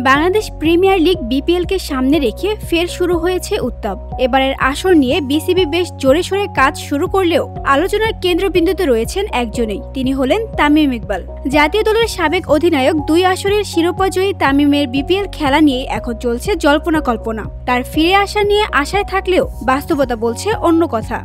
Bangladesh premier league বিপিএলকে সামনে রেখে ফের শুরু হয়েছে উত্তাপ। এবারের আসর নিয়ে বিসিবি বেশ জোরে সোরে কাজ শুরু করলেও আলোচনার কেন্দ্রবিন্দুতে রয়েছেন একজনই, তিনি হলেন তামিম ইকবাল। জাতীয় দলের সাবেক অধিনায়ক 2 আসরের শিরোপাজয়ী তামিমের বিপিএল খেলা নিয়ে এখন চলছে জল্পনা কল্পনা। তার ফিরে আসা নিয়ে আশায় থাকলেও বাস্তবতা বলছে অন্য কথা।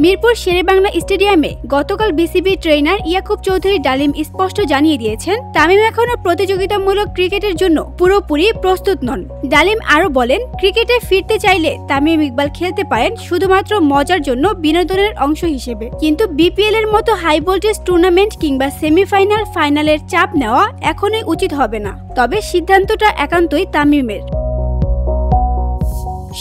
মিরপুর শেরেবাংলা স্টেডিয়ামে গতকাল বিসিবি ট্রেনার ইয়াকুব চৌধুরী ডালিম স্পষ্ট জানিয়ে দিয়েছেন, তামিম এখনও প্রতিযোগিতামূলক ক্রিকেটের জন্য পুরোপুরি প্রস্তুত নন। ডালিম আরও বলেন, ক্রিকেটে ফিরতে চাইলে তামিম ইকবাল খেলতে পারেন শুধুমাত্র মজার জন্য, বিনোদনের অংশ হিসেবে। কিন্তু বিপিএল এর মতো হাই ভোল্টেজ টুর্নামেন্ট কিংবা সেমিফাইনাল, ফাইনালের চাপ নেওয়া এখনই উচিত হবে না। তবে সিদ্ধান্তটা একান্তই তামিমের।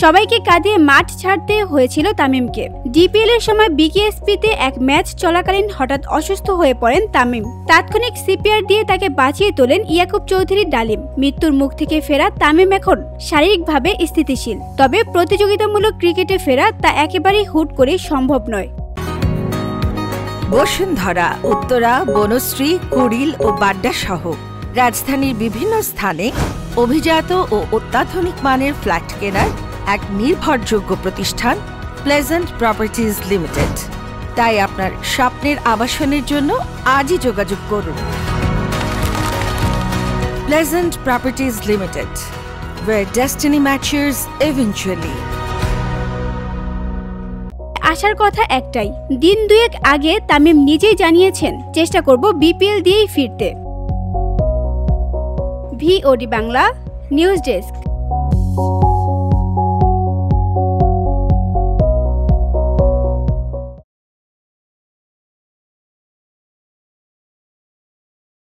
সবাইকে কাঁদিয়ে মাঠ ছাড়তে হয়েছিল তামিমকে। ডিপিএল এর সময় বিকেএসপিতে এক ম্যাচ চলাকালীন হঠাৎ অসুস্থ হয়ে পড়েন তামিম। তাৎক্ষণিক সিপিআর দিয়ে তাকে বাঁচিয়ে তোলেন ইয়াকুব চৌধুরী ডালিম। মৃত্যুর মুখ থেকে ফেরা তামিম এখন শারীরিকভাবে স্থিতিশীল, তবে প্রতিযোগিতামূলক ক্রিকেটে ফেরা তা একেবারেই হুট করেই সম্ভব নয়। বসুন্ধরা, উত্তরা, বনশ্রী, কুড়িল ও বাড্ডা সহ রাজধানীর বিভিন্ন স্থানে অভিজাত ও অত্যাধুনিক মানের ফ্ল্যাট কেনার এক নির্ভরযোগ্য প্রতিষ্ঠান প্লেজেন্ট প্রপার্টিজ লিমিটেড। তাই আপনার স্বপ্নের আবাসনের জন্য আজই যোগাযোগ করুন। Pleasant properties limited, where destiny matches eventually। আসার কথা একটাই, দিন দুয়েক আগে তামিম নিজেই জানিয়েছেন, চেষ্টা করব বিপিএল দিয়েই ফিরতে। VOD Bangla news desk.